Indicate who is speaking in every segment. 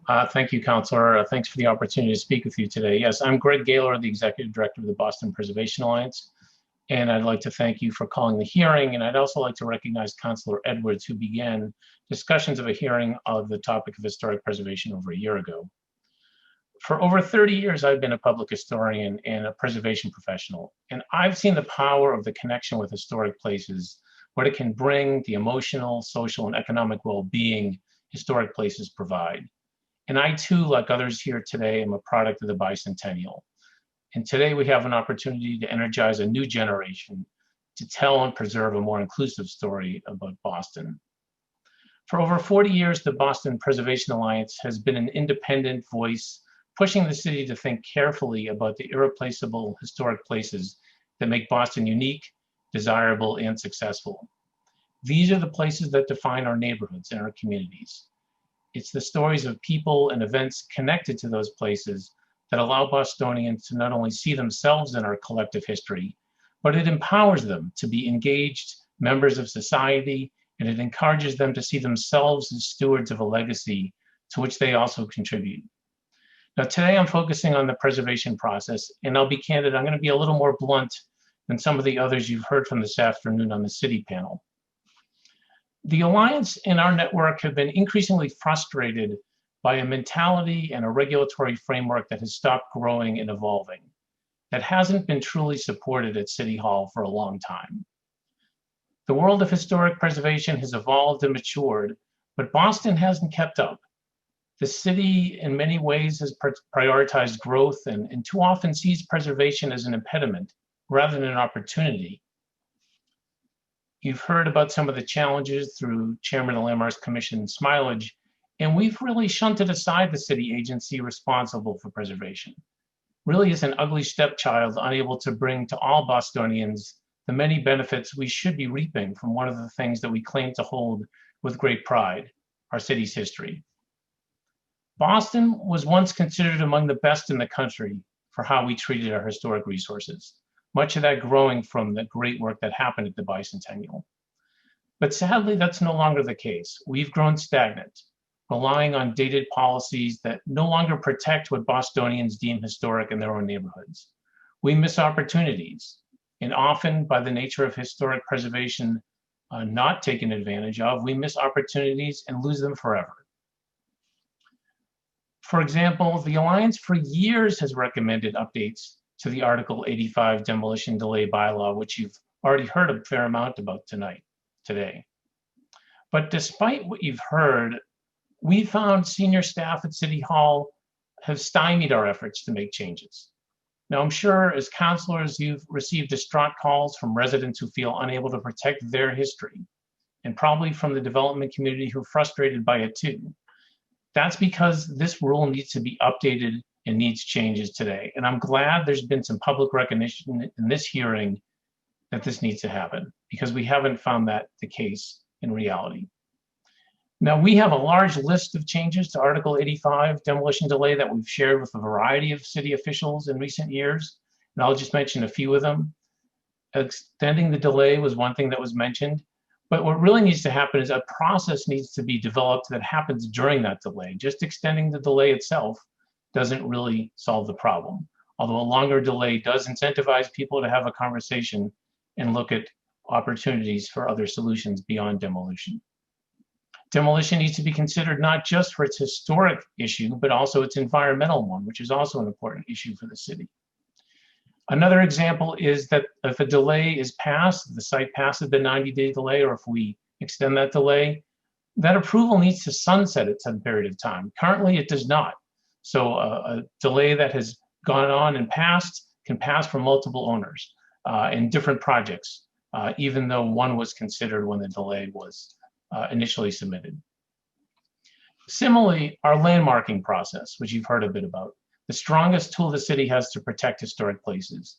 Speaker 1: Thank you, Counselor. Thanks for the opportunity to speak with you today. Yes, I'm Greg Gaylor, the Executive Director of the Boston Preservation Alliance, and I'd like to thank you for calling the hearing, and I'd also like to recognize Counselor Edwards, who began discussions of a hearing of the topic of historic preservation over a year ago. For over 30 years, I've been a public historian and a preservation professional, and I've seen the power of the connection with historic places, what it can bring, the emotional, social, and economic well-being historic places provide. And I too, like others here today, am a product of the bicentennial. And today we have an opportunity to energize a new generation to tell and preserve a more inclusive story about Boston. For over 40 years, the Boston Preservation Alliance has been an independent voice, pushing the city to think carefully about the irreplaceable historic places that make Boston unique, desirable, and successful. These are the places that define our neighborhoods and our communities. It's the stories of people and events connected to those places that allow Bostonians to not only see themselves in our collective history, but it empowers them to be engaged members of society, and it encourages them to see themselves as stewards of a legacy to which they also contribute. Now, today I'm focusing on the preservation process, and I'll be candid, I'm going to be a little more blunt than some of the others you've heard from this afternoon on the city panel. The Alliance and our network have been increasingly frustrated by a mentality and a regulatory framework that has stopped growing and evolving, that hasn't been truly supported at City Hall for a long time. The world of historic preservation has evolved and matured, but Boston hasn't kept up. The city, in many ways, has prioritized growth and too often sees preservation as an impediment rather than an opportunity. You've heard about some of the challenges through Chairman Lamar's Commission Smilage, and we've really shunted aside the city agency responsible for preservation. Really is an ugly stepchild unable to bring to all Bostonians the many benefits we should be reaping from one of the things that we claim to hold with great pride, our city's history. Boston was once considered among the best in the country for how we treated our historic resources, much of that growing from the great work that happened at the bicentennial. But sadly, that's no longer the case. We've grown stagnant, relying on dated policies that no longer protect what Bostonians deem historic in their own neighborhoods. We miss opportunities, and often by the nature of historic preservation not taken advantage of, we miss opportunities and lose them forever. For example, the Alliance for years has recommended updates to the Article 85 Demolition Delay bylaw, which you've already heard a fair amount about today. But despite what you've heard, we found senior staff at City Hall have stymied our efforts to make changes. Now, I'm sure as councilors, you've received distraught calls from residents who feel unable to protect their history, and probably from the development community who are frustrated by it too. That's because this rule needs to be updated and needs changes today. And I'm glad there's been some public recognition in this hearing that this needs to happen, because we haven't found that the case in reality. Now, we have a large list of changes to Article 85 demolition delay that we've shared with a variety of city officials in recent years, and I'll just mention a few of them. Extending the delay was one thing that was mentioned, but what really needs to happen is a process needs to be developed that happens during that delay. Just extending the delay itself doesn't really solve the problem, although a longer delay does incentivize people to have a conversation and look at opportunities for other solutions beyond demolition. Demolition needs to be considered not just for its historic issue, but also its environmental one, which is also an important issue for the city. Another example is that if a delay is passed, the site passes the 90-day delay, or if we extend that delay, that approval needs to sunset at some period of time. Currently, it does not. So a delay that has gone on and passed can pass for multiple owners in different projects, even though one was considered when the delay was initially submitted. Similarly, our landmarking process, which you've heard a bit about, the strongest tool the city has to protect historic places.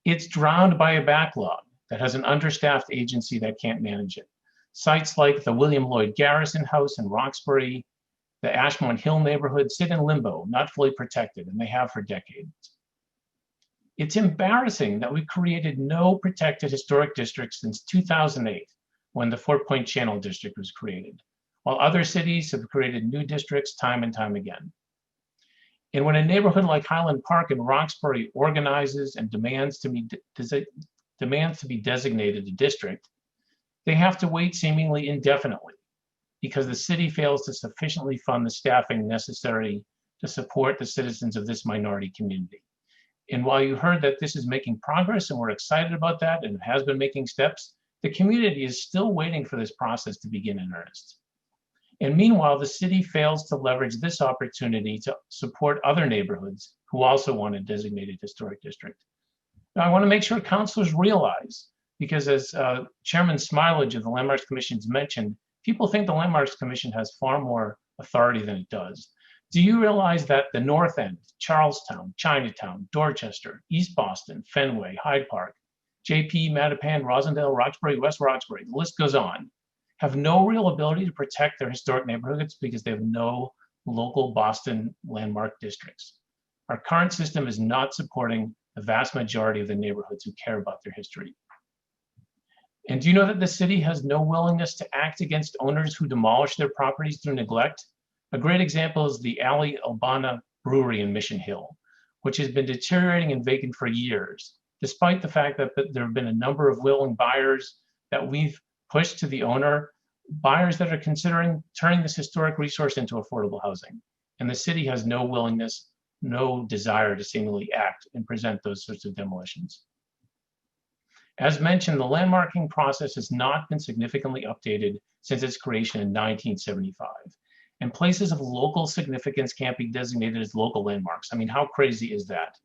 Speaker 1: It's drowned by a backlog that has an understaffed agency that can't manage it. Sites like the William Lloyd Garrison house in Roxbury, the Ashmont Hill neighborhood sit in limbo, not fully protected, and they have for decades. It's embarrassing that we've created no protected historic districts since 2008, when the Fort Point Channel District was created. while other cities have created new districts time and time again. And when a neighborhood like Highland Park in Roxbury organizes and demands to be designated a district, they have to wait seemingly indefinitely because the city fails to sufficiently fund the staffing necessary to support the citizens of this minority community. And while you heard that this is making progress and we're excited about that and has been making steps, the community is still waiting for this process to begin in earnest. And meanwhile, the city fails to leverage this opportunity to support other neighborhoods who also want a designated historic district. Now, I want to make sure councilors realize, because as Chairman Smilage of the Landmarks Commission mentioned, people think the Landmarks Commission has far more authority than it does. Do you realize that the North End, Charlestown, Chinatown, Dorchester, East Boston, Fenway, Hyde Park, JP, Mattapan, Rosendale, Roxbury, West Roxbury, the list goes on, have no real ability to protect their historic neighborhoods because they have no local Boston landmark districts. Our current system is not supporting the vast majority of the neighborhoods who care about their history. And do you know that the city has no willingness to act against owners who demolish their properties through neglect? A great example is the Ali Albana Brewery in Mission Hill, which has been deteriorating and vacant for years, despite the fact that there have been a number of willing buyers that we've pushed to the owner, buyers that are considering turning this historic resource into affordable housing. And the city has no willingness, no desire to seemingly act and present those sorts of demolitions. As mentioned, the landmarking process has not been significantly updated since its creation in 1975. And places of local significance can't be designated as local landmarks. I mean, how crazy is that?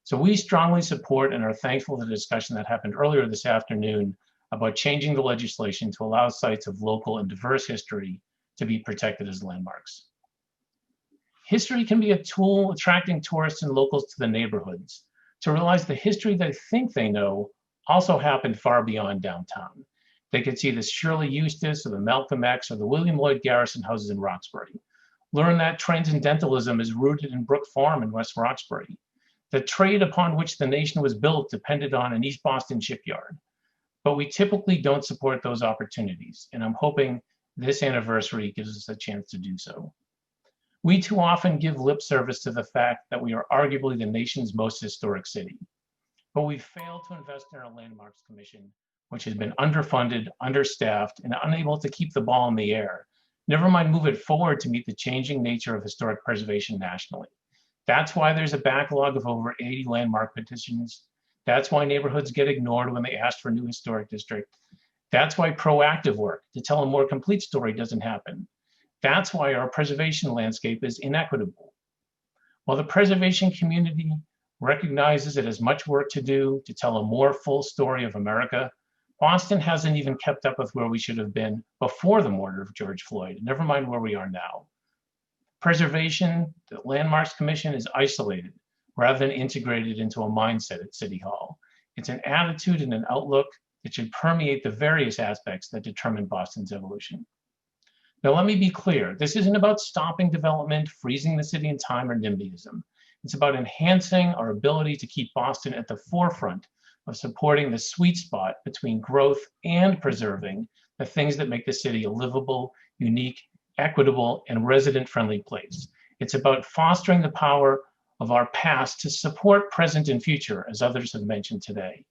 Speaker 1: So we strongly support and are thankful for the discussion that happened earlier this afternoon about changing the legislation to allow sites of local and diverse history to be protected as landmarks. History can be a tool attracting tourists and locals to the neighborhoods to realize the history they think they know also happened far beyond downtown. They could see the Shirley-Eustis or the Malcom X or the William Lloyd Garrison houses in Roxbury. Learn that Transcendentalism is rooted in Brooke Farm in West Roxbury. The trade upon which the nation was built depended on an East Boston shipyard. But we typically don't support those opportunities, and I'm hoping this anniversary gives us a chance to do so. We too often give lip service to the fact that we are arguably the nation's most historic city, but we failed to invest in our Landmarks Commission, which has been underfunded, understaffed, and unable to keep the ball in the air, never mind move it forward to meet the changing nature of historic preservation nationally. That's why there's a backlog of over 80 landmark petitions. That's why neighborhoods get ignored when they ask for a new historic district. That's why proactive work to tell a more complete story doesn't happen. That's why our preservation landscape is inequitable. While the preservation community recognizes it has much work to do to tell a more full story of America, Boston hasn't even kept up with where we should have been before the murder of George Floyd, never mind where we are now. Preservation, the Landmarks Commission is isolated rather than integrated into a mindset at City Hall. It's an attitude and an outlook that should permeate the various aspects that determine Boston's evolution. Now, let me be clear. This isn't about stopping development, freezing the city in time, or NIMBYism. It's about enhancing our ability to keep Boston at the forefront of supporting the sweet spot between growth and preserving the things that make the city a livable, unique, equitable, and resident-friendly place. It's about fostering the power of our past to support present and future, as others have mentioned today.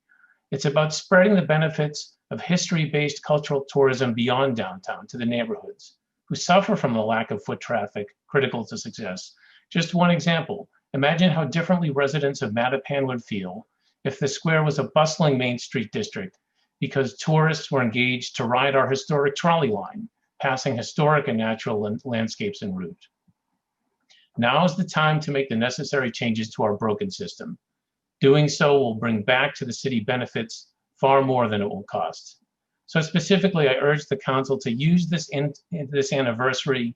Speaker 1: It's about spreading the benefits of history-based cultural tourism beyond downtown to the neighborhoods who suffer from the lack of foot traffic critical to success. Just one example, imagine how differently residents of Mattapan would feel if the square was a bustling Main Street district because tourists were engaged to ride our historic trolley line, passing historic and natural landscapes en route. Now is the time to make the necessary changes to our broken system. Doing so will bring back to the city benefits far more than it will cost. So specifically, I urge the council to use this anniversary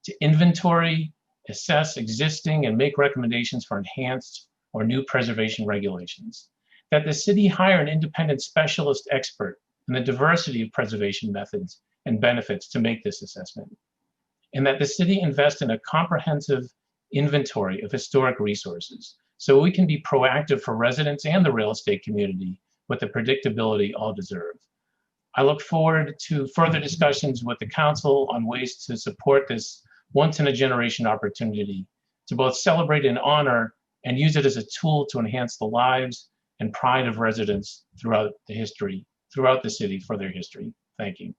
Speaker 1: to inventory, assess existing, and make recommendations for enhanced or new preservation regulations. That the city hire an independent specialist expert in the diversity of preservation methods and benefits to make this assessment. And that the city invest in a comprehensive inventory of historic resources so we can be proactive for residents and the real estate community with the predictability all deserve. I look forward to further discussions with the council on ways to support this once-in-a-generation opportunity to both celebrate and honor and use it as a tool to enhance the lives and pride of residents throughout the city for their history. Thank you.